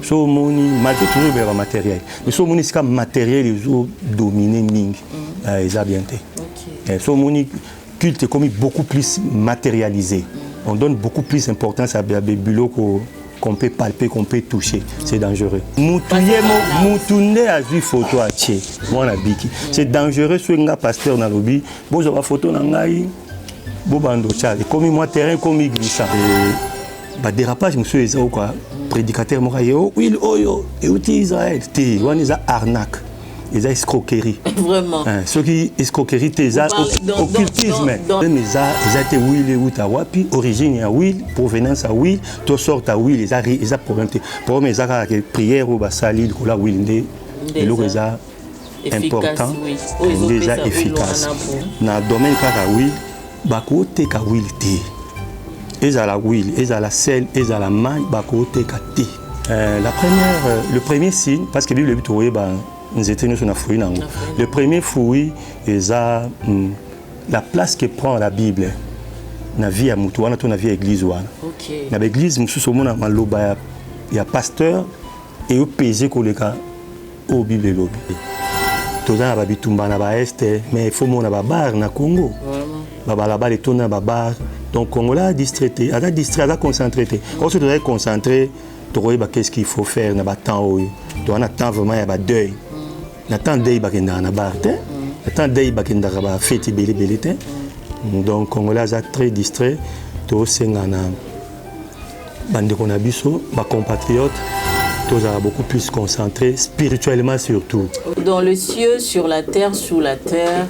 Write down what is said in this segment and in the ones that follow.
So moni malgré toujours le matériel. Mais so moni c'est matériel ils ont dominé ning. Ils ont bien été. So moni culte est comme beaucoup plus matérialisé. On donne beaucoup plus d'importance à des bulots qu'on peut palper, qu'on peut toucher. C'est dangereux. Moutounde a vu photo à Tché. C'est dangereux sur un pasteur dans le lobby. Bon, j'ai une photo dans le Bobando Tchad. Comme moi, terrain, comme glissant. Dérapage, monsieur, c'est quoi? Prédicateur, moi, oui, et outil Israël. C'est une arnaque. Ils ont escroquerie. Vraiment. Ceux qui escroquerie, ils ont occultisme. Ils ont été Will et Outawapi, origine à Will, provenance à Will, tout sort à Will, ils ont problème. Pour eux, ils ont prière ou sali, là, Will, ils ont important, déjà efficace. Dans le domaine de Will, bakote ka Will té. Ils ont la Will, ils ont la sel, ils ont la main, bakote ka té. Le premier signe, parce que la Bible est nous étions sur la fouille. Le premier fouille, c'est la place que prend la Bible dans la vie à Moutouana, dans la vie à l'église. Dans l'église, il y a pasteur et il y a pesé pour les cas au Bible. Tout le monde a est, mais il faut que la bar na Congo. Là-bas, les tournes dans bar. Donc, Congo là, distrait, concentré. On se doit concentrer. Qu'est-ce qu'il faut faire dans le temps où on attend vraiment un deuil. Nathan deuil bakenda na barte, nathan deuil bakenda ba fête belé. Donc Congolais est très distrait, to sengana bande qu'on a biso, ba compatriotes, tous sont beaucoup plus concentrés spirituellement surtout. Dans le ciel, sur la terre, sous la terre,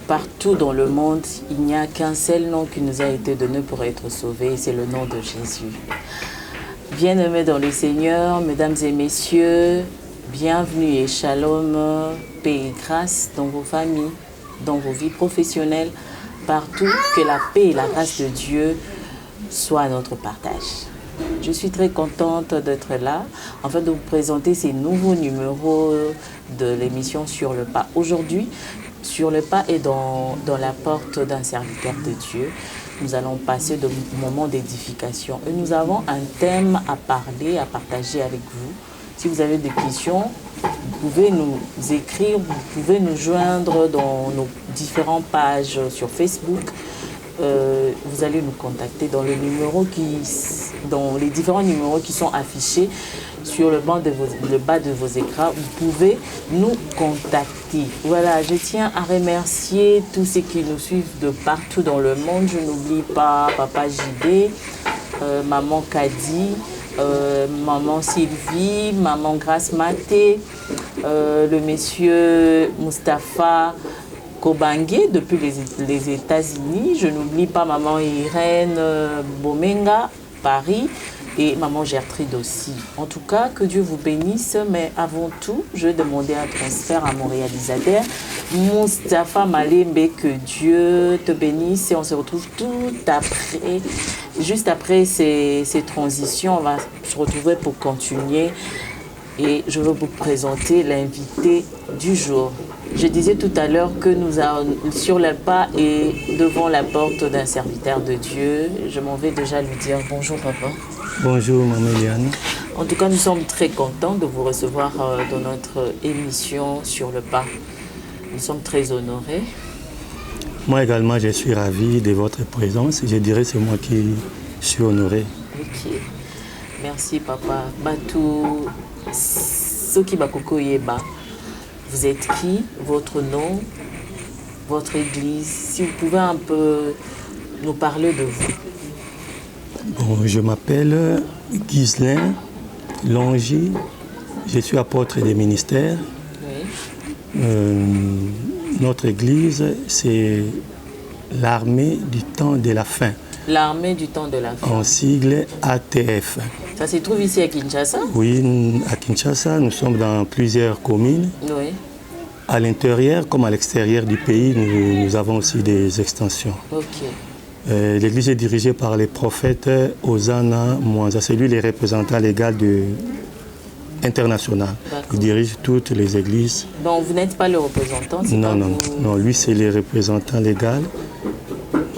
partout dans le monde, il n'y a qu'un seul nom qui nous a été donné pour être sauvés, c'est le nom de Jésus. Bien-aimés dans le Seigneur, mesdames et messieurs, bienvenue et shalom, paix et grâce dans vos familles, dans vos vies professionnelles, partout, que la paix et la grâce de Dieu soient notre partage. Je suis très contente d'être là, afin de vous présenter ces nouveaux numéros de l'émission Sur le pas. Aujourd'hui, Sur le pas est dans la porte d'un serviteur de Dieu. Nous allons passer de moments d'édification et nous avons un thème à parler, à partager avec vous. Si vous avez des questions, vous pouvez nous écrire, vous pouvez nous joindre dans nos différentes pages sur Facebook. Vous allez nous contacter dans les différents numéros qui sont affichés sur le bas de vos écrans. Vous pouvez nous contacter. Voilà, je tiens à remercier tous ceux qui nous suivent de partout dans le monde. Je n'oublie pas Papa JD, Maman Kadi, Maman Sylvie, Maman Grace Maté, le monsieur Mustapha Kobangue depuis les États-Unis. Je n'oublie pas Maman Irène Bomenga, Paris, et Maman Gertrude aussi. En tout cas, que Dieu vous bénisse, mais avant tout, je demandais un transfert à mon réalisateur, Mustapha Malembe, que Dieu te bénisse et on se retrouve tout après, juste après ces transitions, on va se retrouver pour continuer et je veux vous présenter l'invité du jour. Je disais tout à l'heure que nous avons sur le pas et devant la porte d'un serviteur de Dieu. Je m'en vais déjà lui dire bonjour papa. Bonjour maman Eliane. En tout cas, nous sommes très contents de vous recevoir dans notre émission Sur le pas. Nous sommes très honorés. Moi également, je suis ravi de votre présence. Je dirais que c'est moi qui suis honoré. Ok. Merci papa. Batou Soki Bakoko Yeba. Vous êtes qui? Votre nom? Votre église? Si vous pouvez un peu nous parler de vous. Bon, je m'appelle Ghislain Longy. Je suis apôtre des ministères. Oui. Notre église, c'est l'armée du temps de la fin. L'armée du temps de la fin. En sigle ATF. Ça se trouve ici à Kinshasa? Oui, à Kinshasa, nous sommes dans plusieurs communes. Oui. À l'intérieur comme à l'extérieur du pays, nous avons aussi des extensions. Ok. L'église est dirigée par les prophètes Hosanna Mwanza. C'est lui le représentant légal international. Il dirige toutes les églises. Donc vous n'êtes pas le représentant? Non, lui c'est le représentant légal.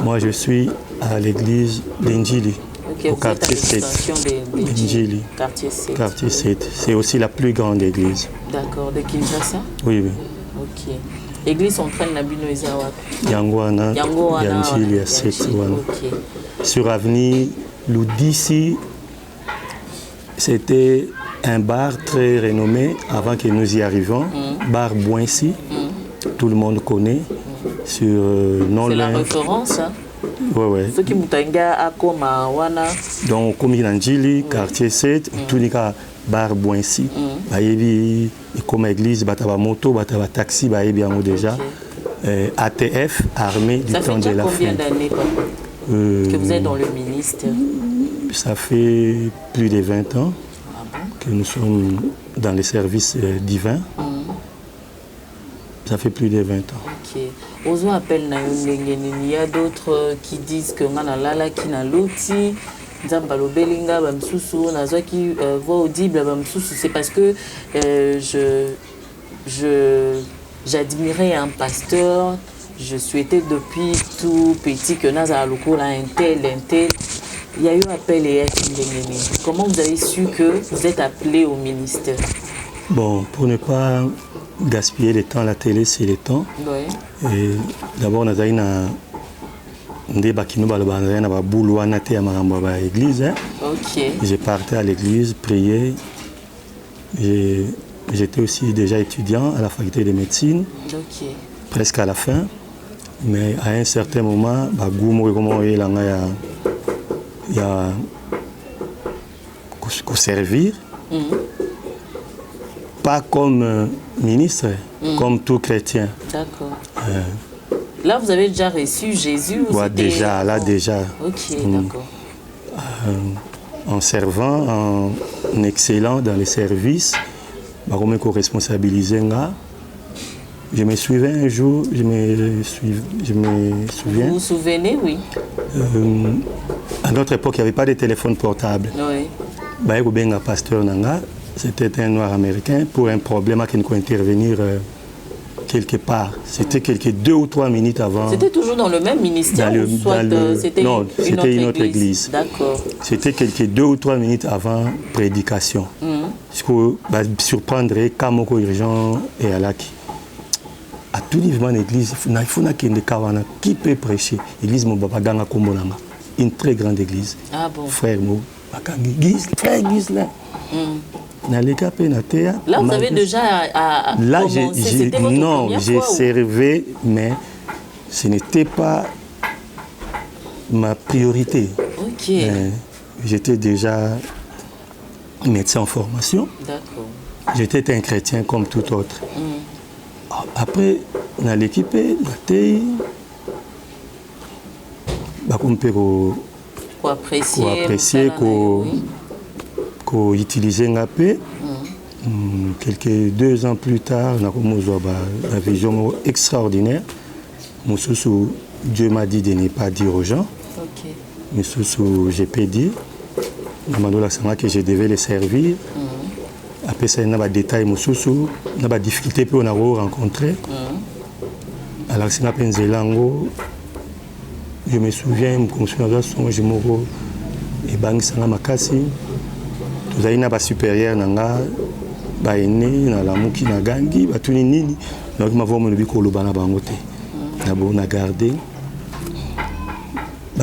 Moi je suis à l'église d'Injili. Ok, au quartier 7. Quartier 7. Quartier 7. C'est aussi la plus grande église. D'accord. De Kinshasa? Oui, oui. Ok. Église centrale Nabino Ezawa. Yangoana. Yanjili à 7. Ok. Sur avenue Loudissi, c'était un bar très renommé avant que nous y arrivions. Bar Boinsi. Tout le monde connaît. Sur c'est la référence, hein? Oui. Ceux qui m'utanga à Koma, Wana. Donc, comme il Njili, quartier 7, tout le cas, bar Boinsi. Bayebi, comme église, bataba moto, bataba taxi, bayebi en déjà. ATF, armée du temps de la fin. Ça fait combien d'années, papa, que vous êtes dans le ministère? Ça fait plus de 20 ans que nous sommes dans les services divins. Ça fait plus de 20 ans. Ok. Ozo appelle na il y a d'autres qui disent que ngana lala ki na loti nzamba lobelinga bamsusu nazwa ki voix audible bamsusu. C'est parce que j'admirais un pasteur. Je souhaitais depuis tout petit que naza lokola un tel. Il y a eu appel et comment vous avez su que vous êtes appelé au ministère? Bon, pour ne pas gaspiller le temps, la télé c'est le temps. Oui. Et d'abord, nous avons l'église. J'ai parti à l'église, prié. J'étais aussi déjà étudiant à la faculté de médecine, presque à la fin. Mais à un certain moment, il y a servir. Pas comme ministre, comme tout chrétien. D'accord. Là, vous avez déjà reçu Jésus? Ouais, déjà, là déjà. Ok, d'accord. En servant, en excellant dans les services, je me souviens un jour, je me souviens. Vous vous souvenez, oui. À notre époque, il n'y avait pas de téléphone portable. Oui. Pasteur Nanga. C'était un noir américain pour un problème qui nous intervenir quelque part. C'était quelques 2 ou 3 minutes avant. C'était toujours dans le même ministère c'était une autre église. D'accord. C'était quelques 2 ou 3 minutes avant prédication. Ce qui surprendrait Kamoko urgent et Alaki. À tout niveau de l'église, il faut qui peut prêcher. L'église Mobabaganga Kombonanga. Une très grande église. Ah bon? Frère Guise là. Là, vous avez déjà là, non, j'ai servi, mais ce n'était pas ma priorité. Ok. J'étais déjà médecin en formation. D'accord. J'étais un chrétien comme tout autre. Après, dans l'équipe, pour apprécier, qu'on utilisait un peu. Quelques 2 ans plus tard, on a une vision extraordinaire. Dieu m'a dit de ne pas dire aux gens. Mais j'ai pas dit. Que je devais les servir. Après ça, il y a des détails, il y a des difficultés que on a rencontrées. Alors, c'est un je me souviens, je me et Bangisanga Makasi. Tout ça, il y a des supérieurs, baene na lamuki na gangi batuni nini donc ma vomo le biko lobana bangote na bon na garder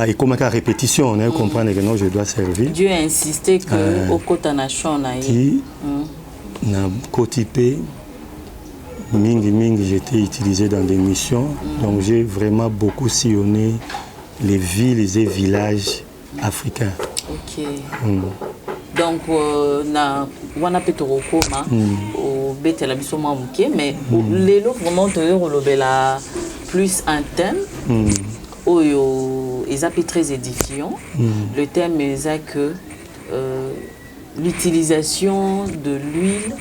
et comme à répétition on comprendre que non je dois servir. Dieu a insisté que au kota na shona qui na kotipé mingi j'étais utilisé dans des missions donc j'ai vraiment beaucoup sillonné les villes et villages africains. OK. Donc, na wana petoro koma au betela biso mamuke mais lelo vraiment te plus un thème oyo ezapi très édifiant. Le thème est que l'utilisation de l'huile,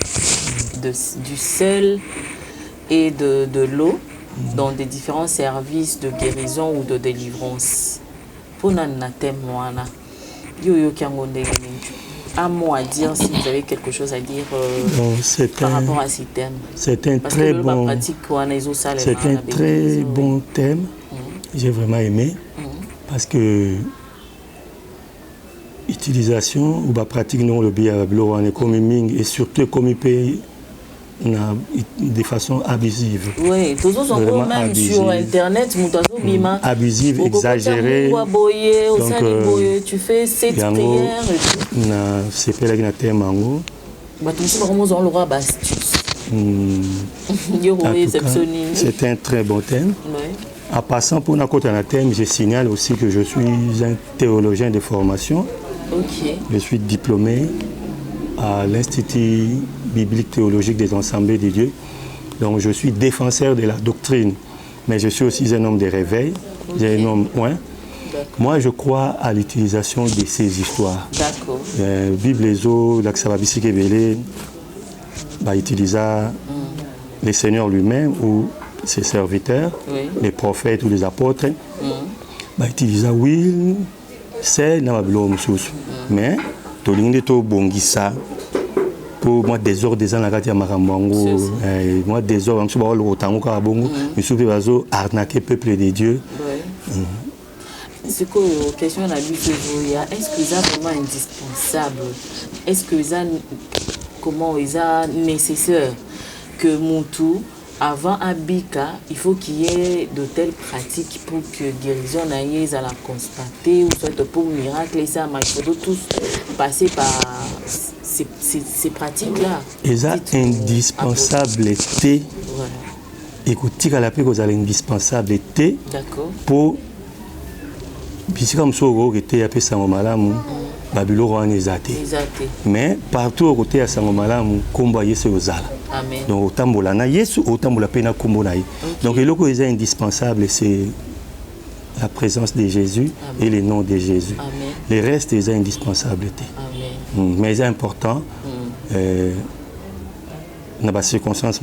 du sel et de l'eau dans des différents services de guérison ou de délivrance. Pour na thème wana yo kiangonde un mot à dire si vous avez quelque chose à dire par rapport à ces thèmes. C'est un très bon thème. J'ai vraiment aimé parce que utilisation ou pratique non le bien comme ming et surtout comme il peut de façon abusive. Oui, tous sont même abusive. Sur internet, abusive, exagérée. Donc tu fais cette prière. C'est pas la thème mango. C'est un très bon thème. En passant pour notre thème, je signale aussi que je suis un théologien de formation. Je suis diplômé à l'Institut biblique théologique des Assemblées de Dieu. Donc je suis défenseur de la doctrine, mais je suis aussi un homme de réveil. J'ai un homme Moi, je crois à l'utilisation de ces histoires. D'accord. Bible les eaux, l'Axababisi Kebele, utiliser le Seigneur lui-même ou ses serviteurs, les prophètes ou les apôtres, utiliser oui, c'est dans la sous. Mais tolingi to bongisa pour moi des ordres des ans la gati ya makambango moi des ordres on le rotango ka bongo mais soupe bazo arnaquer peuple de Dieu. C'est quoi la question de la Bible, est-ce que c'est vraiment indispensable? Est-ce que c'est nécessaire que Moutou, avant Abika, il faut qu'il y ait de telles pratiques pour que guérison n'aille à la constater ou soit pour miracle et ça, mais il faut tous passer par ces pratiques-là. Et ça, indispensable était. Écoutez, à la paix, vous avez indispensable était pour. Puisque comme ça, vous avez appelé Sangomalamu, Babylone est athée. Mais partout au côté de Sangomalamu, combat Yesu Ozala. Donc autant bolana Yesu, autant bola pena kombonaï. Donc le logo est indispensable, c'est la présence de Jésus et le nom de Jésus. Le reste est indispensable. Mais c'est important. Dans les circonstances,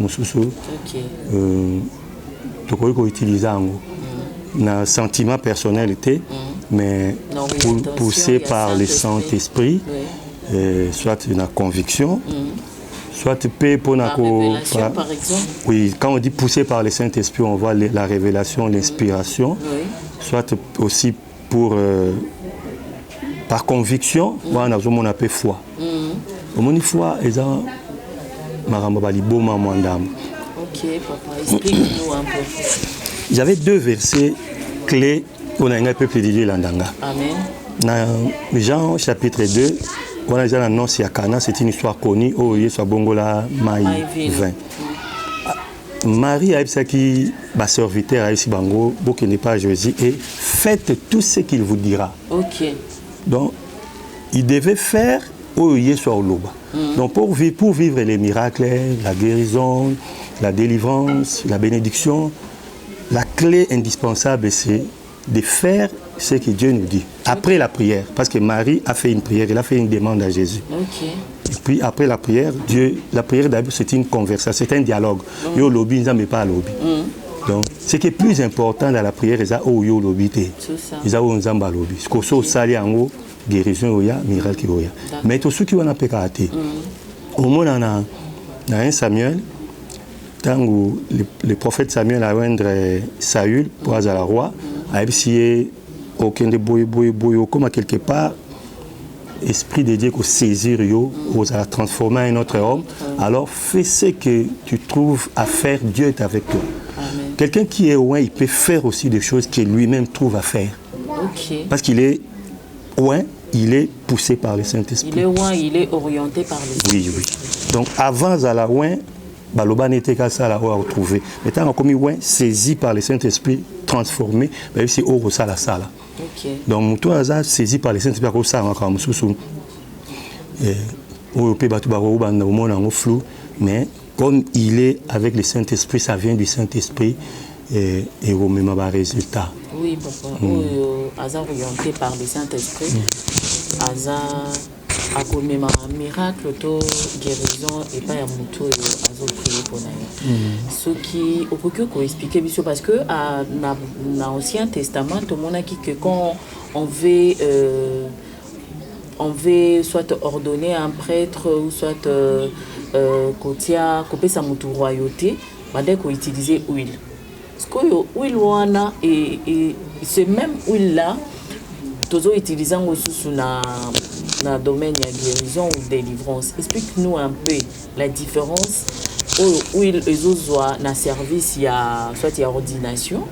tu peux utiliser un sentiment personnel, mais poussé par le Saint-Esprit, soit une conviction, soit pour la révélation, par exemple. Oui, quand on dit poussé par le Saint-Esprit, on voit la révélation, l'inspiration, soit aussi pour par conviction, on a appelé foi. Mon foi est un marambabalibo mandam. Ok, papa, explique-nous un peu. J'avais deux versets clés pour un peuple de Dieu l'Andanga. Amen. Dans Jean chapitre 2, on a l'annonce à Cana, c'est une histoire connue, où il y a Bongola Maï 20. Marie a dit qui va serviteur à ici Bango, pour qu'il n'est pas Jésus, et faites tout ce qu'il vous dira. Ok. Donc, il devait faire où il est sur l'Oba. Donc, pour vivre les miracles, la guérison, la délivrance, la bénédiction, la clé indispensable, c'est de faire ce que Dieu nous dit. Après la prière, parce que Marie a fait une prière, elle a fait une demande à Jésus. Et puis après la prière, la prière d'abord c'est une conversation, c'est un dialogue. Yo lobby, nous n'avons pas lobby. Donc, ce qui est plus important dans la prière, c'est où yo lobby. C'est ça où nous avons lobby. Ce qu'on sali en haut, guérison oya, miracle oya. Mais tout ce qui on a pécaté. Au moins dans 1 Samuel, tant où le prophète Samuel a oindre Saül pour être roi, a essayé aucun de boy comme quelque part esprit de Dieu qu'on saisir yo, on a transformé un autre homme. Alors fais ce que tu trouves à faire, Dieu est avec toi. Quelqu'un qui est loin, il peut faire aussi des choses qu'il lui-même trouve à faire. Parce qu'il est loin, il est poussé par le Saint-Esprit. Il est loin, il est orienté par le Saint-Esprit. Oui. Donc avant à la loin, Baloba n'était qu'à ça à retrouver. Mais tant qu'on est loin, saisi par le Saint-Esprit, transformé, c'est au ça la salle. Donc toi, saisi par le Saint-Esprit, ça comme sous flou, mais comme il est avec le Saint-Esprit, ça vient du Saint-Esprit et au même résultat. Oui, papa. Hasard orienté par le Saint-Esprit, hasard à même un miracle, guérison et pas un mouton et prier pour nous. Ce qui, au peut expliquer parce que dans l'Ancien Testament, tout le monde a dit que quand on veut soit ordonner un prêtre ou soit couper sa mouton royauté, dès qu'on utilisait huile. Parce que l'huile et ce même huile là, tous utilisant aussi dans le domaine de la guérison ou délivrance. Explique-nous un peu la différence où ils ont un service, il y a soit il y a ordination,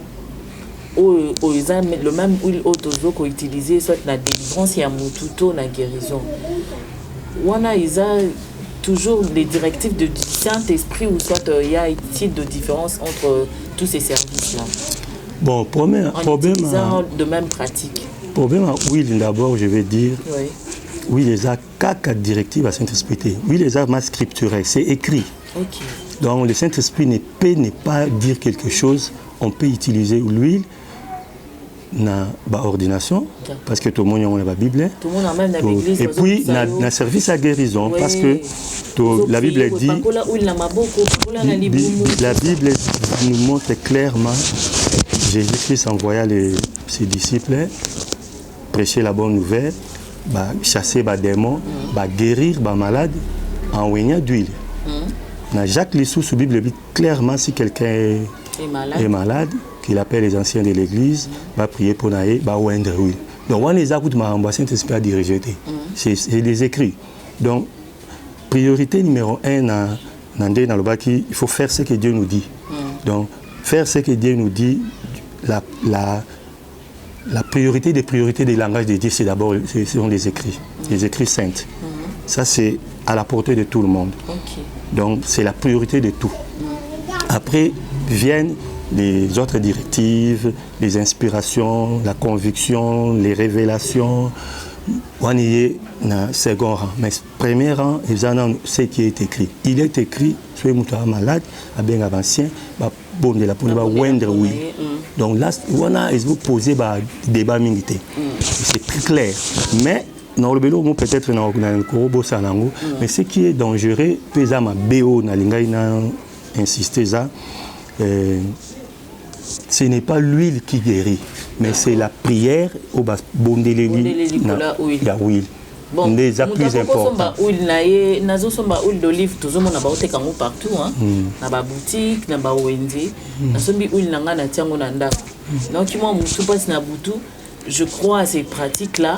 ou le même où ils ont utilisé soit la délivrance, il y a mututo la guérison. Wana ils ont toujours les directives du Saint-Esprit ou soit il y a une petite de différence entre tous ces services-là. Bon, problème de même pratique. Problème, oui, d'abord, je vais dire, oui, les a quatre directives à Saint-Esprit. Oui, les a scripturales, c'est écrit. Okay. Donc, le Saint-Esprit ne peut pas dire quelque chose. On peut utiliser l'huile dans l'ordination, parce que tout le monde a la Bible. Tout le monde a même la Bible. Et puis, dans le service à guérison, parce que la Bible dit, la Bible nous montre clairement, Jésus-Christ envoya ses disciples prêcher la bonne nouvelle, chasser les démons, guérir les malades en oignant d'huile. Dans Jacques Lissou, la Bible dit clairement si quelqu'un est malade, qu'il appelle les anciens de l'église, va prier pour naïe, va oindre l'huile. Donc, on les a écouté, ma Saint-Esprit a dirigé. C'est des écrits. Donc, priorité numéro 1 dans le bas, il faut faire ce que Dieu nous dit. Donc, faire ce que Dieu nous dit, la priorité des priorités des langages de Dieu, c'est d'abord ce sont les écrits saints. Ça, c'est à la portée de tout le monde. Donc, c'est la priorité de tout. Après, viennent les autres directives, les inspirations, la conviction, les révélations. On y est dans le second rang. Mais premier rang, c'est ce qui est écrit. Il est écrit, si vous êtes malade, bien avancé, bon de la police va wendre oui. Donc là, on a posé des débats militaires. C'est très clair. Mais dans le bélo, peut-être dans le corbeau sanango, mais ce qui est dangereux, pesa ma BO na lingai na insister ça. Ce n'est pas l'huile qui guérit, mais c'est la prière au bas bondeleli na huile. Bon, des plus importants. Huile d'olive, tout le monde a partout, dans la boutique, dans la ONG. Donc, moi, je passe na boutou. Je crois à ces pratiques-là.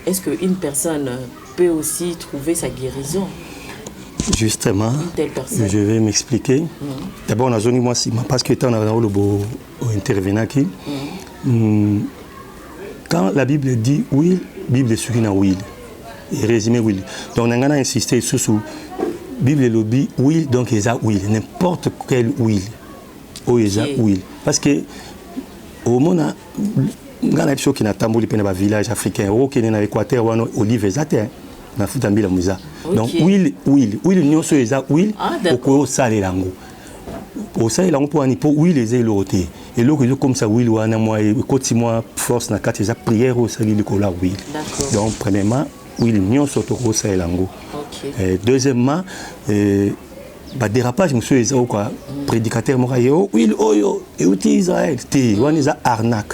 Est-ce qu'une personne peut aussi trouver sa guérison? Justement, je vais m'expliquer. D'abord, on a zone moi parce que tu as un intervenant qui. Quand la Bible dit huile, la Bible est sur une huile. Et résumé huile. Donc, on a insisté sur la Bible dit huile, donc il y a huile. N'importe quelle huile. Il y a huile. Parce que au monde, il y a des choses qui sont dans les villages africains. Qui sont dans l'Équateur, olive et zaté. Donc, huile, nous sommes huile, au salé lango. Au salé lango pour huile les élotés. Et là, comme ça, huile, moi, force na quatre prière au salé la huile. Donc, premièrement, huile, nous sommes au salé lango. Deuxièmement, dérapage, monsieur, prédicateur, huile, et outil Israël, on est arnaque.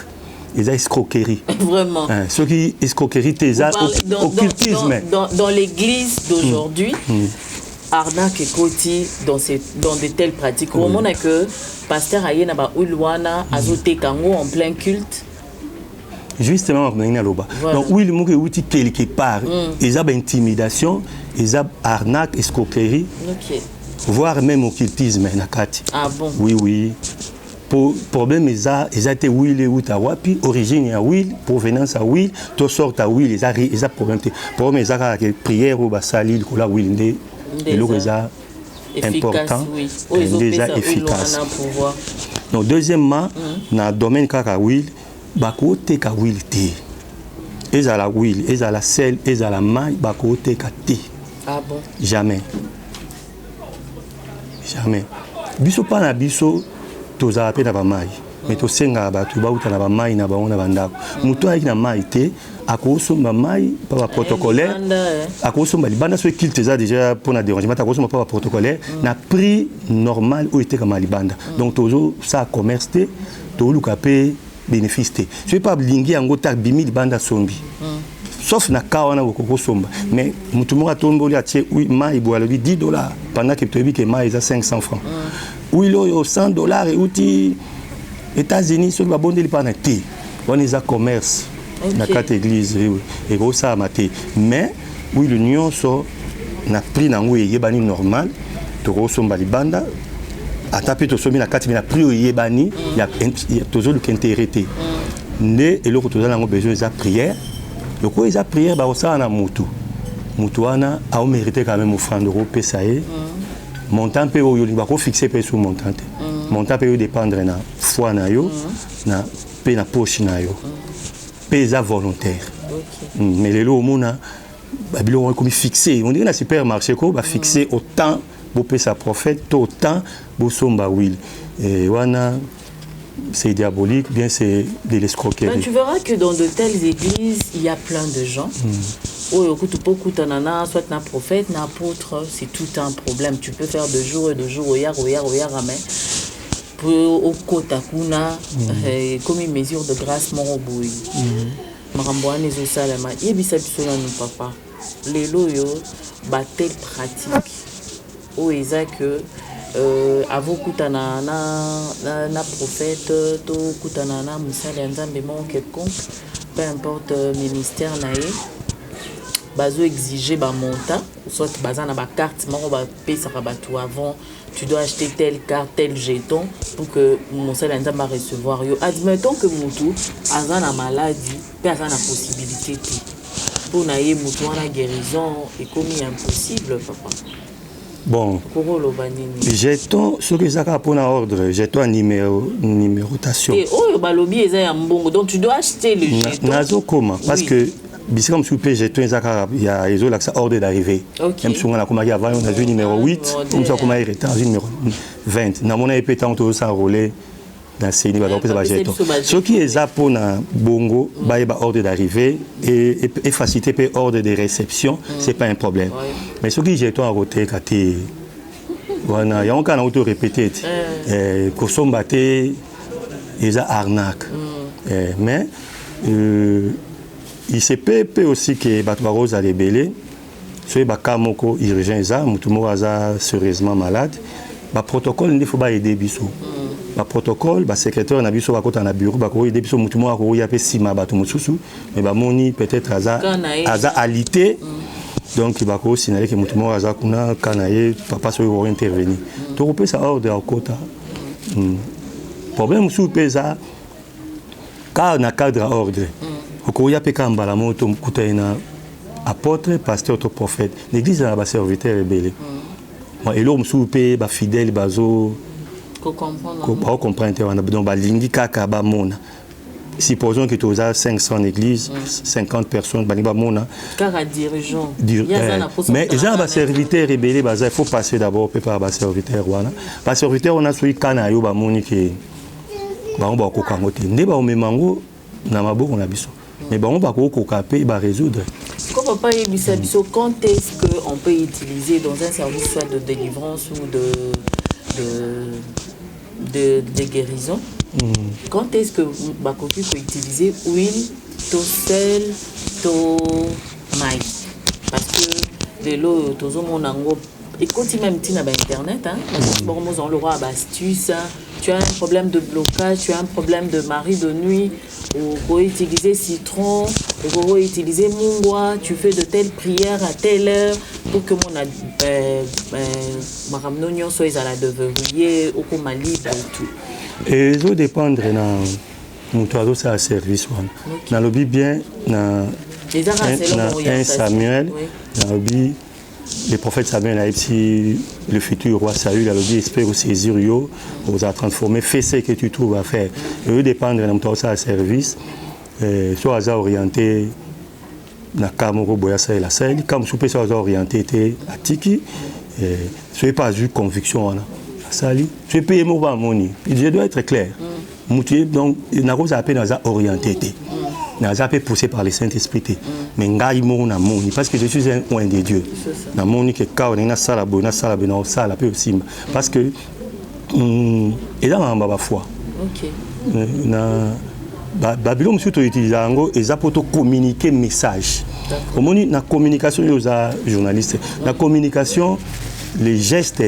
Ils ont escroquerie. Vraiment. Ceux qui escroquerie, c'est occultisme. Dans l'église d'aujourd'hui, arnaque et côté dans de telles pratiques. Au moment que pasteur Aye n'a pas Ulwana, azoté Kango en plein culte. Justement, donc, oui, le mot est outil quelque part. Ils ont intimidation, ils ont arnaque, escroquerie, voire même occultisme. Ah bon? Oui. Problème, ils ont été huile ou tawapi, origine à huile, provenance à huile, tout sort à huile, ils ont problème. Problème, ils ont prière ou basali, la huile, et l'eau est important, déjà efficace. Donc, deuxièmement, dans le domaine de la huile, bakote ka huile té. Ils ont la huile, ils ont la sel, ils ont la maille, bakote ka té. Ah bon? Jamais. Biso pas na biso. Tous à peine à maille, mais tous senga batu bauta na maille na baona bandako. Muto avec na maille té, à cause de maille pas protocolaire, à cause de libanda soit qu'il te déjà pour na dérangement, à cause de pas protocolaire, na prix normal où était comme libanda. Donc toujours ça commerce té, tout le capé bénéfice té. Je vais pas blinguer en gota bimi libanda sombi. Sauf na kawana au somba. Mais muto mo atombo li atie oui maille boile $10 pendant que tu dis que maille est à 500 francs. Oui, $100 et outils États-Unis sur le bon délit par on est à commerce na quatre églises et gros ça maté mais oui l'union so na prix nango yebani normal to somba libanda atape to somi na quatre mais na prix yebani ya toujours le intérêt né et le retour nango besoin de prière le quoi ils a prière ba ça na mutu wana a mérité quand même offrande euro pesaé montant pe o yoli ba ko fixer pe sur montant montant pe dépendre na foi na yo na pe na poche na yo pesa volontaire mais les lots au monde Babylone comme fixé on dit na supermarché ko ba fixer autant bo pesa prophète autant bo somba will et wana c'est diabolique bien c'est de l'escroquerie. Ben, tu verras que dans de telles églises il y a plein de gens soit un prophète, un apôtre, c'est tout un problème. Tu peux faire de jour et de jour, amen. Pour au kota kuna, comme une mesure de grâce, mon roboui. Maramboane zo salama, yebisa biso na papa. Lelo yo batel pratique. O eza que avant kutana na prophète, to kutana na musala nzambe mon quelconque, peu importe ministère nae. Bazo exiger ba montant soit bazan na ba carte moko ba pesa ba tout avant tu dois acheter telle carte tel jeton pour que mon salaire nzamba recevoir yo admettons que mutu azana maladie pe azana possibilité pour na ye mutu na guérison et comme impossible papa bon jeton ce que ça pour na ordre jeton numérotation et oh balobi eza ya mbongo donc tu dois acheter le jeton nazo comment parce que comme super jeton il y a l'accès ordre d'arrivée même si on a commencé avant on a vu numéro 8 comme ça comment il retard numéro 20 na mona epé tant to s'enrôler dans ces niveau donc ça jeton ce qui est ça pour na bongo ba ordre d'arrivée et faciliter pe ordre de réception c'est pas un problème mais ce qui jeton à roté katé voilà il y a encore auto répéter ko sombaté ils a arnaque mais il se peut aussi que Batouarose a débellé, soit Bakamoko urgent, Moutumo a sérieusement malade. Le protocole, il faut pas aider Bissou. Le protocole, le secrétaire Nabiso va côté dans bureau, va aider Bissou, Moutumo a courir après Sima Batumoussou, mais Bamoni peut-être a alité. Donc il va courir signaler que Moutumo a kuna Kanaye, papa soit intervenir. Donc on ça ordre à côté. Problème sous pesa, car on a cadre ordre. Okoya peka mbala moto mkuta ina apôtre pasteur to prophète l'église a ba serviteur rebelle moi et l'homme soupe ba fidèle bazo ko comprendre donc ba lingi kaka ba mona supposons que tu as 500 églises 50 personnes ba mona car dirigeant mais ils ont ba serviteur rebelle baza il faut passer d'abord par ba serviteur wana ba serviteur on a sui kana yo ba moni que ba on ba ko kangote ne ba o memango na maboko na biso. Mais bon, on va résoudre. Comment pas quand est-ce qu'on peut utiliser dans un service soit de délivrance ou de guérison? Quand est-ce que Bakoki peut utiliser huile, to sel, to maïs? Parce que de l'eau, tout le monde et quand il même sur internet, on le roi astuce. Tu as un problème de blocage, tu as un problème de mari de nuit, ou pour utiliser citron, ou pour utiliser mungwa, tu fais de telles prières à telle heure pour que mon maramnonion soit à la deverrouiller, ou qu'on m'a libre et tout. Et ça dépend de mon toit ça service. Dans le bien, dans 1 Samuel, dans le le prophète Samuel a dit le futur roi Saül a dit espère aussi saisir yo vous a transformé fais ce que tu trouves à faire eux dépendre de notre service soit à orienté na Kamoro Boyasa et la Sahel comme souper soit orienté à Tiki soyez pas eu conviction là sali tu es payé mon moni je dois être clair donc na cause à peine orienté n'a pas poussé par le Saint-Esprit mais ngai mo na moni parce que je suis un oint de Dieu na moni que quand on a sala bona sala bena sala pe aussi parce que et là on va foi OK na Babylone surtout utiliser ngo et ça pour communiquer message au moni na communication aux journalistes la communication les gestes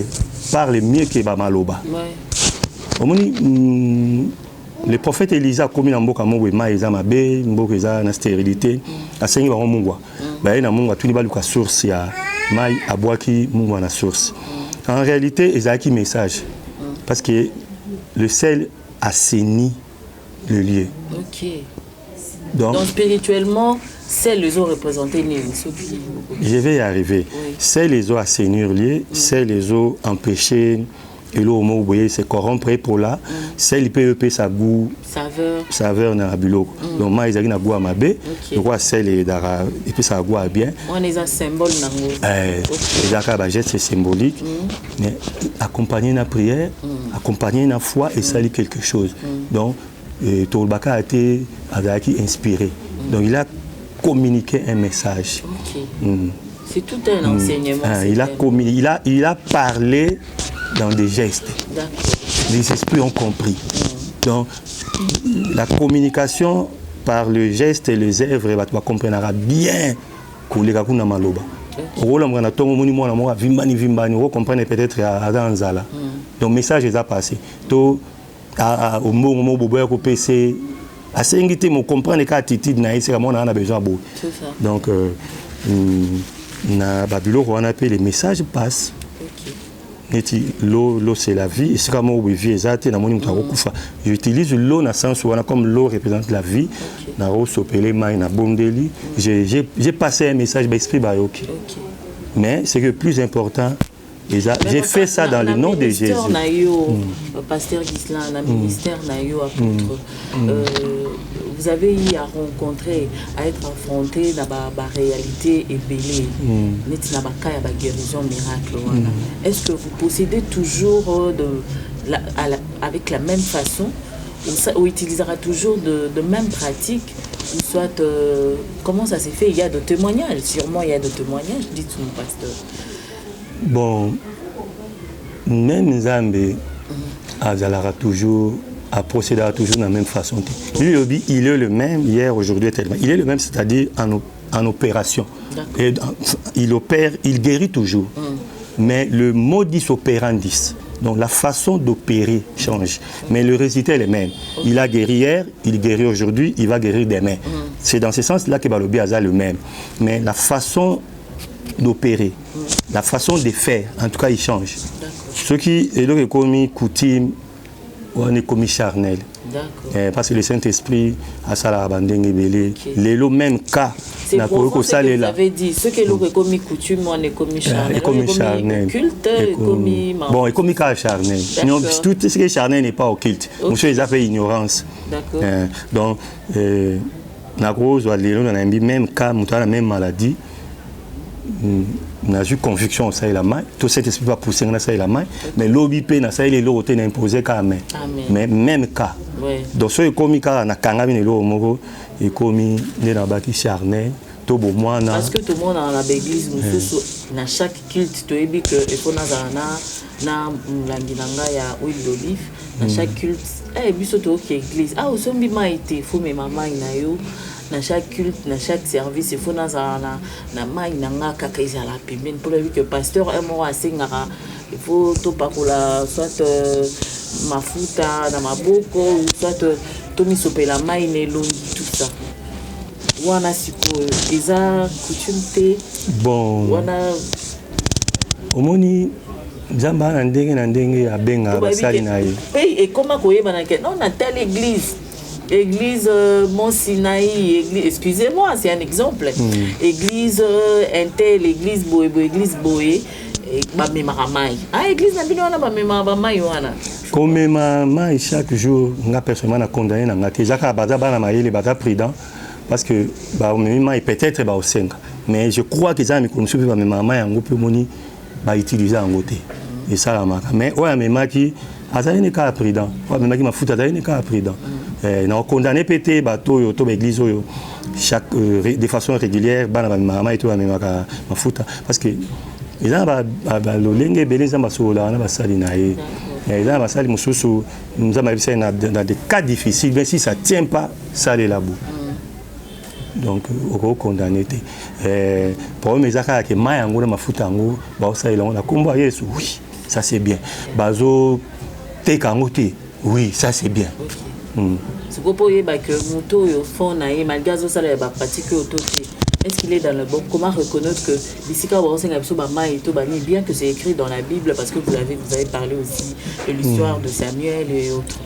parlent mieux que ba maloba au moni le prophète Élisa comme na mboka moko ma eza mabe mboka eza na stérilité asengi bango mungwa ba na mungwa tuni baluka source ya mai abwaki mungwa na source. En réalité ezaki message parce que le sel assainit le lieu. OK. Donc spirituellement, c'est les eaux représentées. Je vais y arriver. Oui. C'est les eaux assainir le lieu, c'est les eaux empêcher et l'eau au mot c'est corrompre pour là, c'est il peut sa goût saveur dans la biloko. Donc moi ils na goût à mabe, je crois c'est les dara et puis ça goût bien. On est un symbole nango. Les accords geste c'est symbolique, mais accompagner la prière, accompagner la foi et ça lit quelque chose. Donc Tolbaka a été inspiré. Donc il a communiqué un message. C'est tout un enseignement. Il a parlé dans des gestes. Les esprits ont compris. Donc, la communication par le geste et les œuvres, tu comprendras bien que les gens sont maloba. Peut-être à Danzala. Donc, le message est passé. Au moment où vous PC, à ce moment-là, vous comprenez que l'attitude a besoin de. Donc, na Babylone, on appelle les messages passent. L'eau c'est la vie, et c'est comme j'utilise l'eau dans le sens où comme l'eau représente la vie, j'ai passé un message d'esprit. Mais c'est que le plus important, j'ai fait ça dans le nom de Jésus. Pasteur Gislan, le ministère apôtre, vous avez eu à rencontrer, à être affronté dans la réalité et belée, dans la guérison miracle. Est-ce que vous possédez toujours avec la même façon, ou utilisera toujours de même pratiques, ou soit comment ça s'est fait? Il y a de témoignages, sûrement il y a de témoignages, dites-nous, pasteur. Bon, même Zambé a toujours à procéder toujours de la même façon. Lui, il est le même hier, aujourd'hui, tellement. Il est le même, c'est-à-dire en opération. Et il opère, il guérit toujours. Mais le modus operandi, donc la façon d'opérer change. Mais le résultat est le même. Il a guéri hier, il guérit aujourd'hui, il va guérir demain. C'est dans ce sens-là que Balobi a le même. Mais la façon d'opérer, la façon de faire, en tout cas, il change. Ce qui est commis coutume, on est commis charnel. Parce que le Saint-Esprit a ça la abandonné belé. Les lots même cas. C'est pour ça que vous avez dit. Ce qui est commis coutume, on est commis charnel. Commis charnel. Culte, commis. Bon, et commis cas charnel. Tout ce qui est charnel n'est pas occulte. Monsieur, ils appellent ignorance. D'accord. Donc, la grosse, même cas, la même maladie. On a eu conviction ça et la main, tout cet esprit va pousser dans ça et la main, mais l'obipé na ça et l'autre n'a imposé qu'à main. Mais même cas. Donc ce commis car na kanga bien l'eau moko et commis na baki charnel to bo mwana. Parce que tout le monde dans l'église nous na chaque culte to ebi que il faut na langilanga ya huile d'olive na chaque culte biso to ki église osombi maité faut mes maman na yo. Dans chaque culte, dans chaque service, il faut na mai nanga kaka izala pembeni pour que pasteur un mois asengara il faut to pakola soit mafuta na maboko soit to misopela mai nelongi tout ça. Wana siko eza coutume te. Bon. Wana omoni Zamba na ndenge abenga basali na ye. Et comment koyeba na ke non na telle église. Église Mont Sinaï, excusez-moi, c'est un exemple. Église Intel, église Boé, église Boé, église Nabino, comme maman chaque jour, on a personnellement condamné na ngati. Jaka baza bana maïle baza prudent parce que maman peut-être au 5. Mais je crois que ça me connaît pas maman yango pe moni ba utiliser en côté. Et ça la marque. Mais ouais maman qui azali ne ka prudent. Ouais maman qui ma fout azali ne ka prudent. On condamné pété bateau yo to église yo chaque de façon régulière bana maman et tout ma mafuta parce que ils ont lolenge beleza masola na basali na ye ils ont basali mususu nous avons dans des cas difficiles mais si ça tient pas ça les labo donc au condamné pour mes akaka que mayango na mafuta ngo ba osali la komba Yesu oui ça c'est bien bazo te kangote oui ça c'est bien C'est pour que moto au fond malgré ça la pratique auto. Est-ce qu'il est dans le bon? Comment reconnaître que bien que c'est écrit dans la Bible, parce que vous avez parlé aussi de l'histoire de Samuel et autres.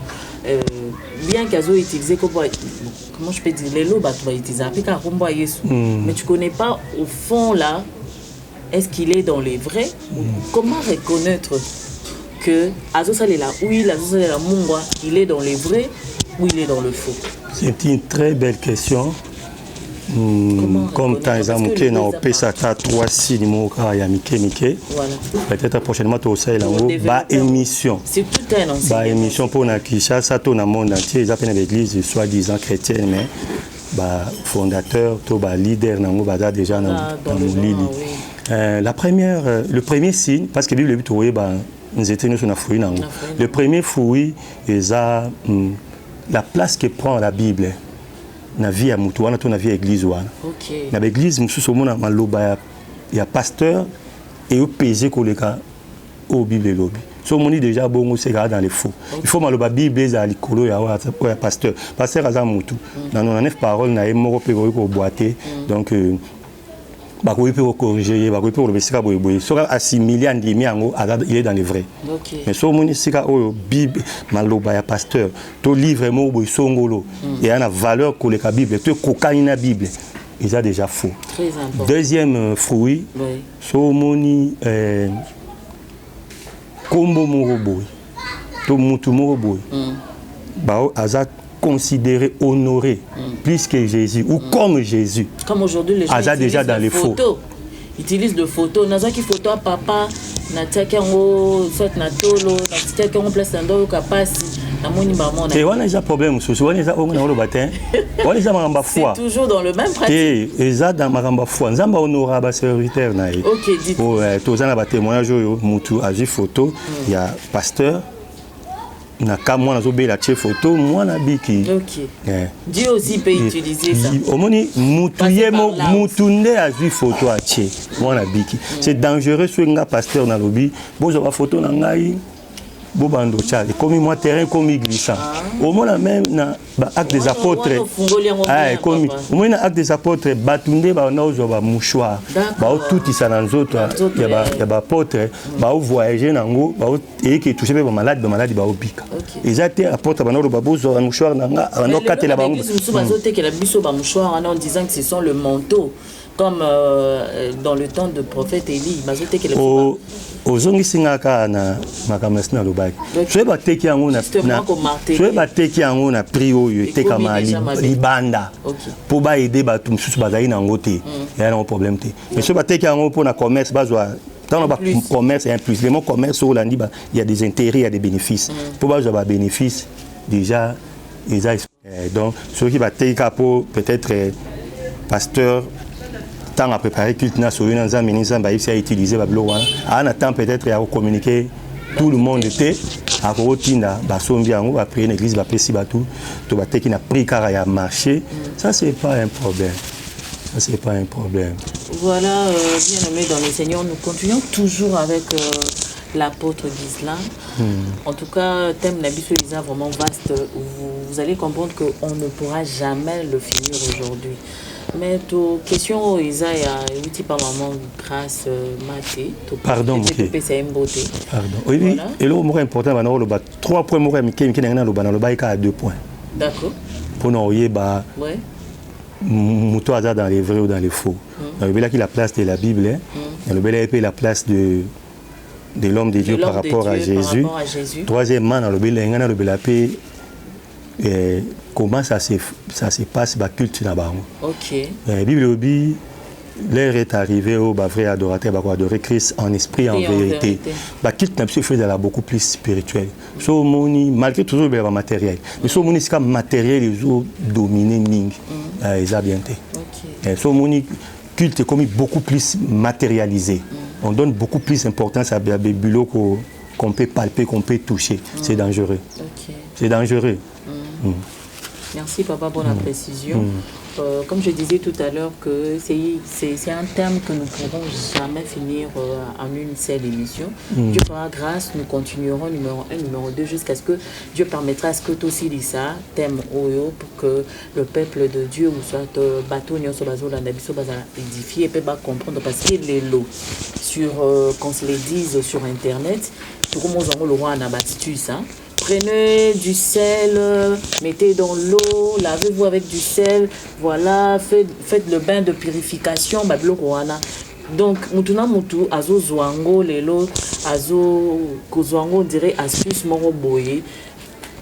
Bien qu'Azo utilisé comment je peux dire les lots mais tu connais pas au fond là, est-ce qu'il est dans les vrais? Comment reconnaître que Azo Salela oui, Azo Salela Mungwa, il est dans les vrais ou il est dans le faux? C'est une très belle question. Comme Tanzan Mouké na opesata 3 signes ya Mike. Peut-être prochainement tu aussi la émission. C'est tout un enseignement. Émission pour na Kinshasa to na monde entier, ils appellent l'église soi-disant chrétienne mais fondateur to leader na ngobada déjà dans Moulili. Le premier signe parce que Bible trouvé nous étions sur na fruit nango. Le premier fruit est la place que prend la Bible. Na vie à mutu wana to na vie à église wana. OK. Na église mususu mona maloba ya pasteur et au pesé koleka au Bible lobby. So moni déjà bongo c'est dans les faux. Il faut maloba Bible za likolo ya pasteur. Pasteur aza mutu. Na 9 paroles na emoko pe ko boiter. Donc bakoyi peut corriger, bakoyi peut le sika boye. So assimiler andimi yango il est dans les vrais. OK. Mais so moni sika o Bible maloba ya pasteur, to livre mo boye songolo. Et a na valeur ko le Bible, to kokani na Bible. Ils a déjà faux. Très important. Deuxième fruit, so moni kombo mo boye. To mutu mo boye. Ba azat considéré, honoré, plus que Jésus, ou comme Jésus. Comme aujourd'hui, les gens utilisent déjà dans les photos. Utilisent de photos. Nazaki photo à papa, Natiakango, soit Natolo, Natiakango place d'Ando, Kapasi, Namoni Bamon. Et on a déjà problème, on a déjà le baptême. On a déjà ma foi. C'est toujours dans le même pratique. Et ça dans ma foi. Nous avons honoré serviteur. Ok, dites-moi. Tous les témoignages, Moutou, Agi photo, il y a pasteur. Na kamwa na zobe la photo moi na biki. OK. Dieu aussi peut utiliser ça. Omoni mutuyemo mutunde a vu photo a tché moi na biki. C'est dangereux sur nga pasteur na lobi bozo ba photo na ngai bobando chali comme moi terrain comme glissant. Au moins même na acte des apôtres. Comme au moins acte des apôtres batunde ba na ozo ba mouchoir. Ba tout isa na nzoto ya ba apôtre ba voyager nango ba et qui touché ba malade ba obika. Ils étaient apôtres ba na ba bozo ba mouchoir nanga ba katela ba mouchoir en disant que ce sont le manteau comme dans le temps de prophète Élie. Ozongi singaka na makamasi na lobaki. Soye bateki yango na prix oyo etekama libanda. Po ba aider bato mususu bazali nango te. Ya na problème te. Mais soye bateki yango po na commerce bazwa dans le commerce et un plus. Le mot commerce au landi il y a des intérêts, il y a des bénéfices. Pour ba avoir bénéfices déjà donc ceux qui bateki pour peut-être pasteur temps à préparer culte national dans un ministère bah il a utilisé bablo à un temps peut-être à communiquer tout le monde était à rotina bah sombi en va prier l'église va précis tout to ba qui n'a pris car a marché ça c'est pas un problème. Ça c'est pas un problème. Voilà bien aimé dans le Seigneur, nous continuons toujours avec l'apôtre Gisela. En tout cas, thème Nabiso Isa vraiment vaste. Vous allez comprendre qu'on ne pourra jamais le finir aujourd'hui. Mais toute question Isa et outil par maman grâce maté. Pardon. Pardon. Oui. Et le mot important maintenant le bas 3 points mots qui n'engana le bas dans le bas à 2 points. D'accord. Pour nous y bah. Ouais. Mouto hasard dans les vrais ou dans les faux. Dans le bel qui la place de la Bible, dans le bel épée la place de l'homme de Dieu par rapport à Jésus. Troisièmement, dans le bel épée, comment ça se passe la culte là-bas. OK. La Bible dit l'heure est arrivée au vrai adorateur va adorer Christ en esprit et en vérité. La culte n'a plus fait beaucoup plus spirituel. So moni malgré toujours le matériel. Mais so moni c'est matériel les autres dominé ning. Ils a bien été. OK. So moni culte est comme beaucoup plus matérialisé. On donne beaucoup plus d'importance à des bulots qu'on peut palper, qu'on peut toucher. C'est dangereux. OK. C'est dangereux. Merci papa pour la précision. comme je disais tout à l'heure, que c'est un terme que nous ne pourrons jamais finir en une seule émission. Dieu fera grâce, nous continuerons numéro 1, numéro 2, jusqu'à ce que Dieu permettra à ce que tout aussi dit ça, thème Oyo, pour que le peuple de Dieu, ou soit bateau, édifié, et peut comprendre, parce qu'il est l'eau. Qu'on se les dise sur Internet, tout le monde le roi en astuce, hein. Prenez du sel, mettez dans l'eau, lavez-vous avec du sel, voilà, faites le bain de purification, donc mutuna mutu azo zwango lelo azo kozwango, on dirait astuce moro boye.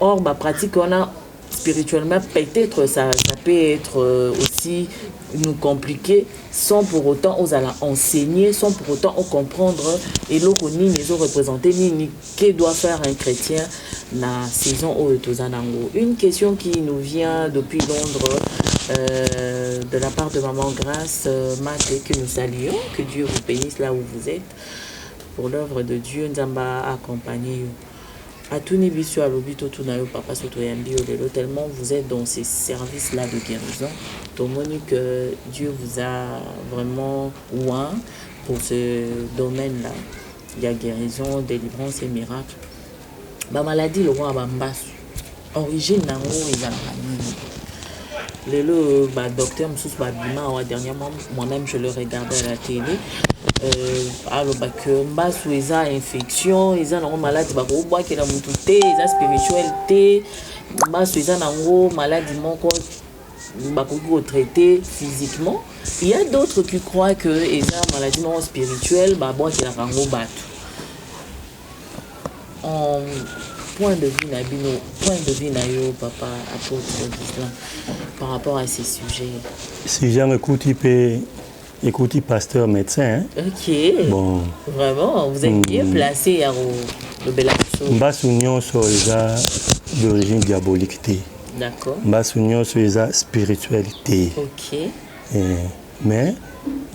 Or ma pratique on a spirituellement, peut-être ça peut être aussi nous compliquer sans pour autant aux alla enseigner, sans pour autant comprendre et l'autre ni les autres représenter ni que doit faire un chrétien la saison au Tozanango. Une question qui nous vient depuis Londres de la part de Maman Grâce Maté, que nous saluons, que Dieu vous bénisse là où vous êtes pour l'œuvre de Dieu. Nzamba accompagné à tout nibisu à l'obito tout nayo papa soto yambi olelo, tellement vous êtes dans ces services là de guérison. Tomoni que Dieu vous a vraiment oint pour ce domaine là. Il y a guérison, délivrance et miracle. Ba maladie le roi bambasu. Origine nango ezalaka nini? Lelo ba docteur Moussous Babima dernièrement moi-même je le regardais à la télé. Alors que mbasu eza infection, eza nango malade ba ko boa ke la mututé, eza spiritualité, mbasu eza nango maladie moko ba ko traiter physiquement. Il y a d'autres qui croient que eza maladie non spirituelle ba boa ke la rango batu. En point de vue Nabino, point de vue Nayo, papa, apôtre d'Islam, par rapport à ces sujets. Si jamais écoutez pasteur médecin. Hein? Ok. Bon. Vraiment, vous êtes bien placé à le Belasso. Mbasunion sur les d'origine diabolique. D'accord. Mbasunion sur les spiritualité. Ok. Mais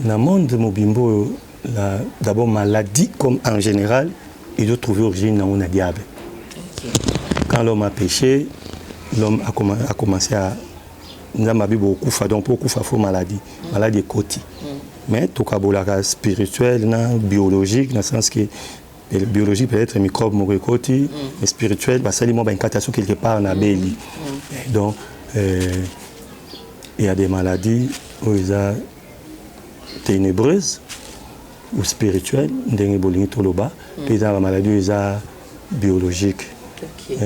dans le monde de Mobimbo, d'abord maladie comme en général, il doit trouver origine dans le diable. Quand l'homme a péché, l'homme a commencé à... Nous avons beaucoup donc beaucoup de maladies. Maladie côté. Mais tout cas, spirituel, biologique, dans le sens que le biologique peut être un microbe côté, mais spirituel, ça c'est une incantation quelque part dans la belly. Donc, il y a des maladies où ils sont ténébreuses ou spirituelles, puis il y a des maladies où ils sont biologiques. Okay.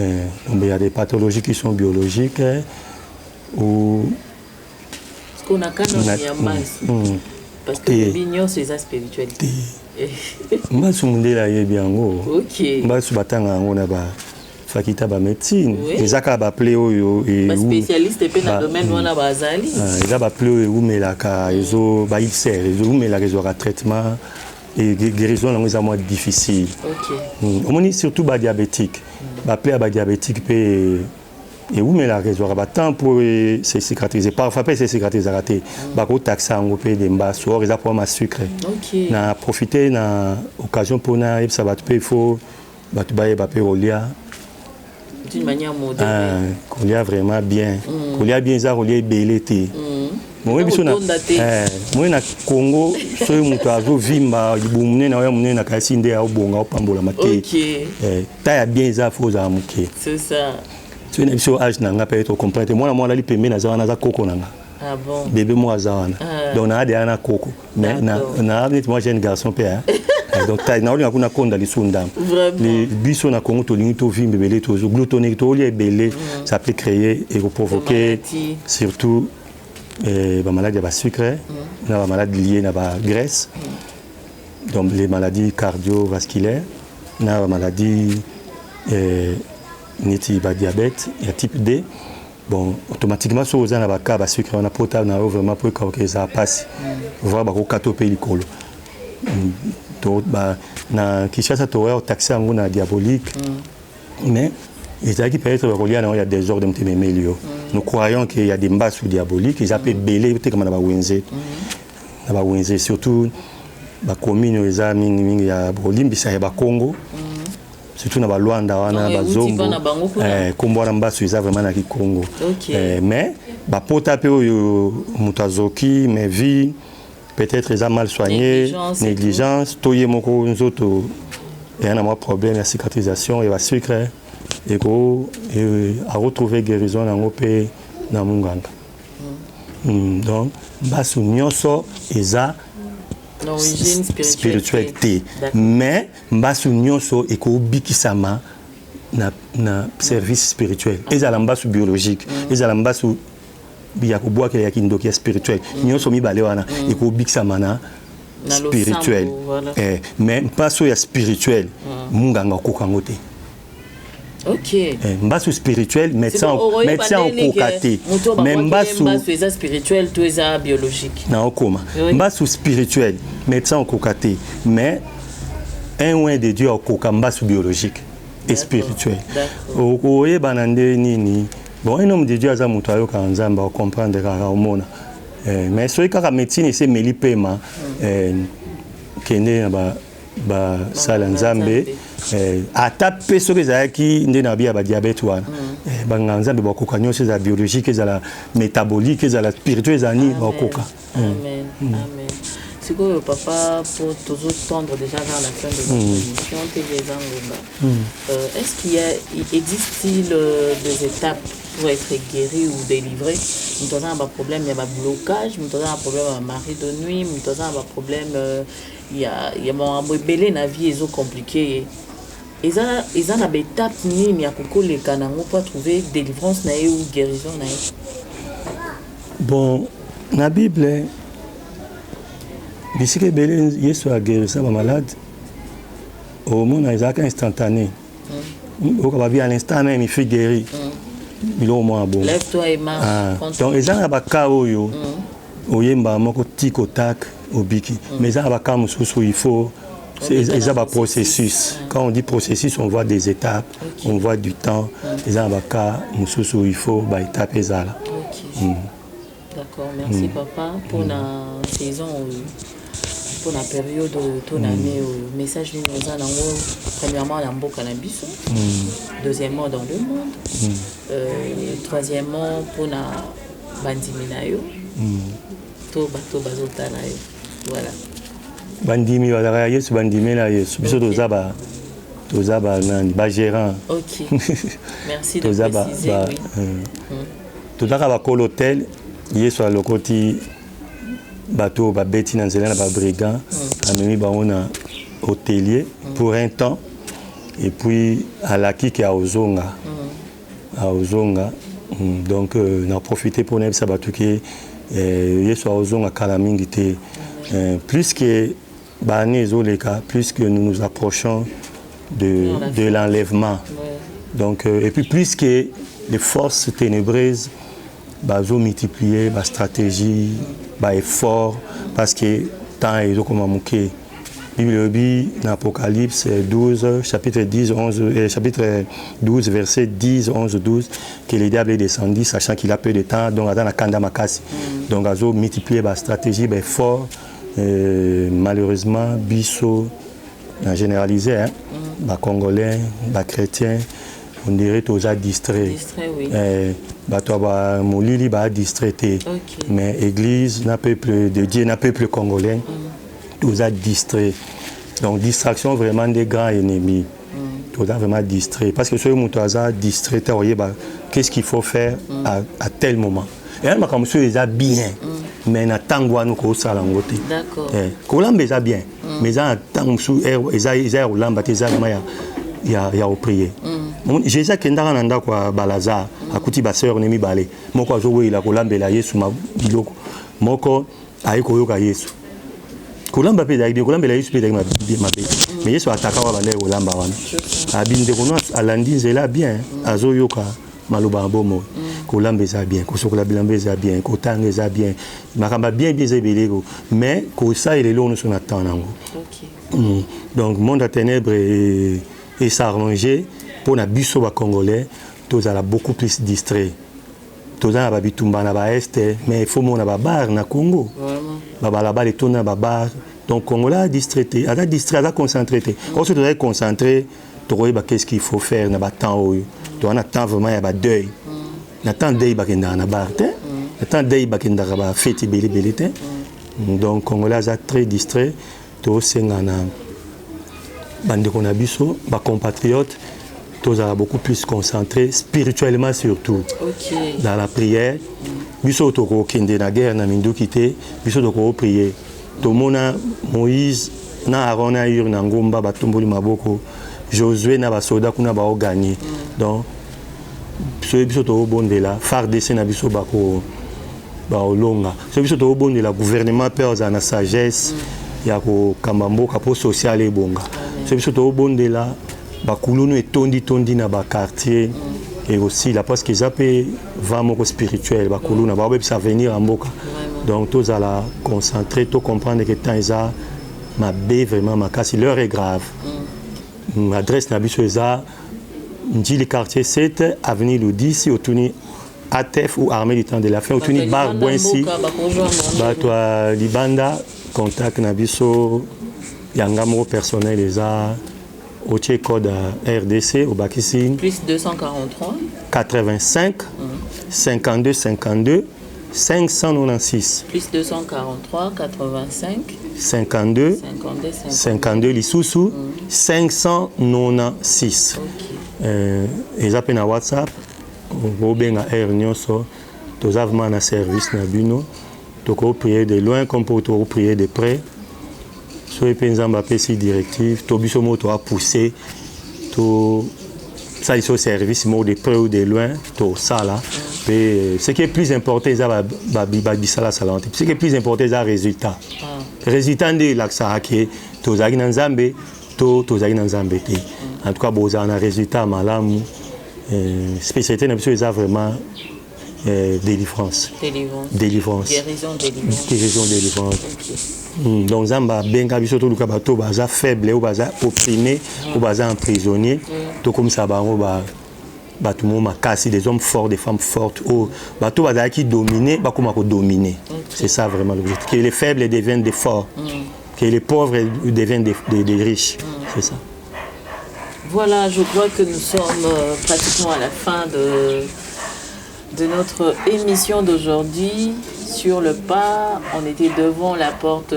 Donc, il y a des pathologies qui sont biologiques ou... Ce qu'on a quand même parce que le bignon, c'est la spiritualité. Moi, je suis là, ok. Moi, je suis là, faculté de médecine. Les gens qui ont appelé spécialiste et dans le domaine où on a basali. Ils ont appelé où mais là ils ont un traitement et guérison là moins difficile. OK. On est surtout bas diabétique. Appelé à diabétique et où mais là ils ont un temps pour se cicatriser. Parfois pas se cicatriser raté. Ba ko taxa on peut des mbas or ils ont problème à sucre. OK. Na profiter na occasion pour na ça va il faut ba tu ba olia d'une manière moderne. Qu'on y a vraiment bien. Qu'on y a bien ça, qu'on y a belé. Moi, na Congo, so mutu azo vimba, ibumune na yamune na kasinde ya ubonga opambola mate. OK. Ta ya bien ça faut za muke. C'est ça. Tu es sur âge na nga peut être comprendre. Moi la li pembe na za na za koko na nga. Ah bon. Bébé moi za wana. Donc na de na koko. Mais na moi jeune garçon père. Donc na oli akuna konda lisunda. Les biso na Congo to lingi to vimbe belé to glutonique to oli belé, ça peut créer et provoquer surtout la maladie à sucre, la maladie liée à la graisse, donc les maladies cardiovasculaires, la maladie diabète, il y a type D. Bon, automatiquement, si vous avez un cas de sucre, on a potable, on a vraiment pour que ça passe. Voir que vous avez un colo. Donc, dans Kinshasa, tu as taxé en diabolique, mais il y a des ordres de mémélio. Nous croyons qu'il y a des mbasses diaboliques, ils appellent belé, comme on a Wenze. Surtout, la commune, il y a Bolimbisa et Congo. Surtout dans Luanda, dans Zongo. Comme on a vraiment dans Congo. Mais bapota pe oyo mutazoki mais vie peut-être ils ont mal soigné négligence toye moko nzoto et un problème la cicatrisation et la sucre et à retrouver guérison dans pe na munganga donc basu nyonso eza l'origine spiritualité mais basu nyonso eko bikisama na service spirituel ezala mbasu biologique ezala mbasu ya koboaka ya kindoki spirituel nyonso mibale wana eko bikisama na spirituel mais mbasu ya spirituel munganga kokango te. Ok. Mbasu spirituel, médecin en cocaté. Mais mbasu spirituel, tout est biologique. Non, comment? Mbasu spirituel, médecin en cocaté. Mais un oin de Dieu en coca, mbasu biologique et spirituel. Oye banande nini. Bon, un homme de Dieu a za mutuayo kanzamba on comprendre kaka omona. Mais soy kaka médecine c'est meli pema kende ba sala nzambe ata pe soki ezalaki nde na bia ba diabète wana banganga nzambe bakoka nyonso ezala biologique ezala métabolique ezala spirituel ezala bakoka. Amen. Amen. Sikoyo papa pour toujours tendre déjà vers la fin de notre émission est-ce qu'il existe-t-il des étapes pour être guéri ou délivré? Nous avons un problème, il y a un blocage, nous avons un problème à mari de nuit, nous avons un problème, il y a un bébé na vie est compliqué. Et ça a des étapes ni il y a beaucoup les canaux pour trouver délivrance ou guérison na. Bon, la Bible bisike belé Yesu a guéri ça malade au monde Isaac instantané. Au cas à l'instant même il fait guérir. Il au moins bon. Lève-toi et marche. Donc ils ont baka oyo oyemba moko tiko tak obiki. Mais ils ont baka mususu il faut c'est un processus. Quand on dit processus, on voit des étapes, on voit du temps. Les ont baka mususu il faut ba étape ezala. D'accord, merci papa pour la saison pour la période de ton année message nous avons premièrement dans le cannabis, deuxièmement dans le monde, troisièmement pour la bandiminayo, to bato bazotana yo, voilà. Bandimi wala yesu bandimi na yesu biso tozaba nani ba gérant. OK. Merci de préciser. Tozaka ba call hôtel yesu a lokoti bateau ba beti na nzela na ba brigand amemi bango na hôtelier pour un temps et puis à la kiki à ozonga donc n'a profité pour ne pas batuke yesu a ozonga kala mingi te plus que plus que nous nous approchons de l'enlèvement donc et puis plus que les forces ténébreuses bazo multiplier ba stratégie ba effort parce que temps est comme manqué. Bible dit dans Apocalypse 12 chapitre 10 11 chapitre 12 verset 10 11 12 que le diable est descendu sachant qu'il a peu de temps donc dans la kanda makasi donc bazo multiplier ba stratégie ba effort malheureusement biso en généralisé ba congolais ba chrétiens on dirait tous à distrait. Oui. Bato ba molili ba distrait. Mais église n'a peuple de Dieu n'a peuple congolais tous à distrait. Donc distraction vraiment des grands ennemis. Tous à vraiment distrait parce que ce muto a distrait qu'est-ce qu'il faut faire à tel moment. Et là comme ça ils a bien mais na tangwa nous ko sala ngote. D'accord. Kolamba ils a bien mais ça tang sou ils a olamba teza il y a au prier. Jésus kendaka na ndako ya Balazar akuti ba sœur ne mibale moko azoweila kolambela Yesu biloko moko ayiko yoka Yesu kolamba pe da kolambela Yesu pe da mabe mais Yesu ataka wa bale kolamba wana abinde kono alandi nzela bien azoyoka maloba bomo kolamba eza bien kosokola bilamba eza bien kotanga eza bien makamba bien ezebelego mais ko ça il est là nous sur attend nango. Donc monde à ténèbres et s'arranger pour na biso ba congolais tous ala beaucoup plus distrait tous ala ba bitumba na ba est mais il faut mona ba bar na Congo ba balaba les tona ba bar donc congolais distrait à concentré on se doit concentrer to ba qu'est-ce qu'il faut faire na ba temps tu on attend vraiment ya ba deuil na temps deuil ba kenda na bar Tant d'ay bakendaka ba fête belé belé te. Donc Congolais sont très distraits. Tous ces bande qu'on a biso, ba compatriotes, tous sont beaucoup plus concentrés spirituellement surtout. Dans la prière. Biso toko kende na guerre na mindu kité, biso toko prier. To mona Moïse na Aaron na ur na ngomba batumboli maboko. Josué na basoda kuna ba gagné. Donc biso toko bondela, FARDC na biso bako ba olonga. Biso toko bondela gouvernement peur za na sagesse ya ko kamamboka po social e bonga. Biso toko bondela bakulunu etondi na ba quartier. Et aussi, là, parce qu'ils appellent vraiment spirituel, bakuluna, ça venir en boca. Donc, tous à la concentrer, tous comprendre que tant ils ont ma baie vraiment ma casse, l'heure est grave. L'adresse n'a pas dit le quartier 7, avenue le 10, au tourni ATF ou armée du temps de la fin, au tourni bar Boinsi, toi Libanda, contact Nabiso, Yangamo personnel les a. Au code RDC, au Bakissine. Plus 243. 85 52 52 596. Plus 243 85 52 52 Lissoussou 596. Ils appellent à WhatsApp. Au Benga Air Nyonso. Tous avons un service na bino. Donc on prier de loin comme pour prier de près. Sur les pensaments PC directive, tout biso moto a poussé, tout ça il faut service mot de près ou de loin, tout ça là. Mais ce qui est plus important, c'est la salante. Ce qui est plus important, c'est le résultat. Résultat de l'accès qui tout ça dans Zambé, tout ça dans Zambé. En tout cas, bon, ça un résultat malam. Spécialité n'a pas vraiment délivrance. Délivrance. Guérison, délivrance. Donc, Zamba, Benga, Bisoto, Luka, Bato, Baza, faible, ou Baza, opprimé, ou Baza, emprisonné. Tout comme ça, tout le monde a cassé des hommes forts, des femmes fortes. Bato, Baza, qui dominé, Bakuma, dominé. C'est ça vraiment l'objectif. Que les faibles deviennent des forts. Que les pauvres deviennent des riches. C'est ça. Voilà, je crois que nous sommes pratiquement à la fin de notre émission d'aujourd'hui. Sur le pas, on était devant la porte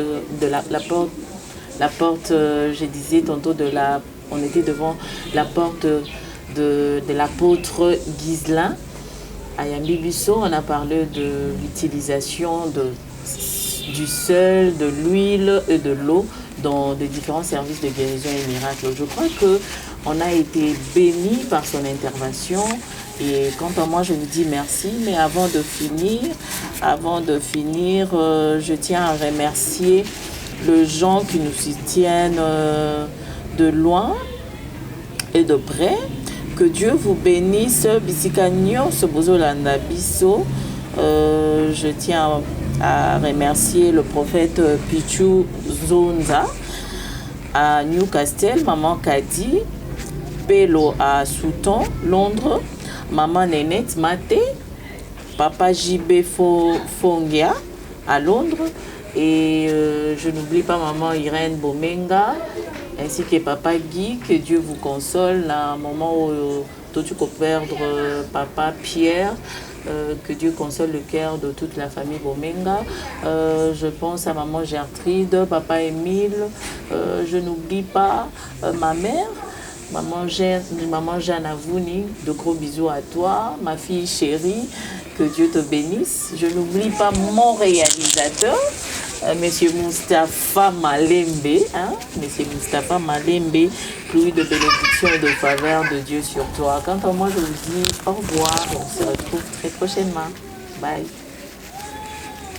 je disais tantôt on était devant la porte de l'apôtre Ghislain. À Yambibiso, on a parlé de l'utilisation du sel, de l'huile et de l'eau dans des différents services de guérison et miracles. Je crois qu'on a été bénis par son intervention. Et quant à moi, je vous dis merci. Mais avant de finir, je tiens à remercier les gens qui nous soutiennent de loin et de près. Que Dieu vous bénisse. Bisikagno, Sobozolanda Biso. Je tiens à remercier le prophète Pichu Zonza à Newcastle, Maman Kadi, Pelo à Souton, Londres, Maman Nénette Maté, Papa JB Fongia à Londres et je n'oublie pas Maman Irène Bomenga ainsi que Papa Guy, que Dieu vous console à un moment où tu peux perdre Papa Pierre. Que Dieu console le cœur de toute la famille Bomenga. Je pense à Maman Gertrude, Papa Émile. Je n'oublie pas ma mère, Maman Jeanne Avouni. De gros bisous à toi, ma fille chérie. Que Dieu te bénisse. Je n'oublie pas mon réalisateur, Monsieur Moustapha Malembe. Monsieur Moustapha Malembe, pluie de bénédictions et de faveur de Dieu sur toi. Quant à moi, je vous dis au revoir. On se retrouve très prochainement. Bye.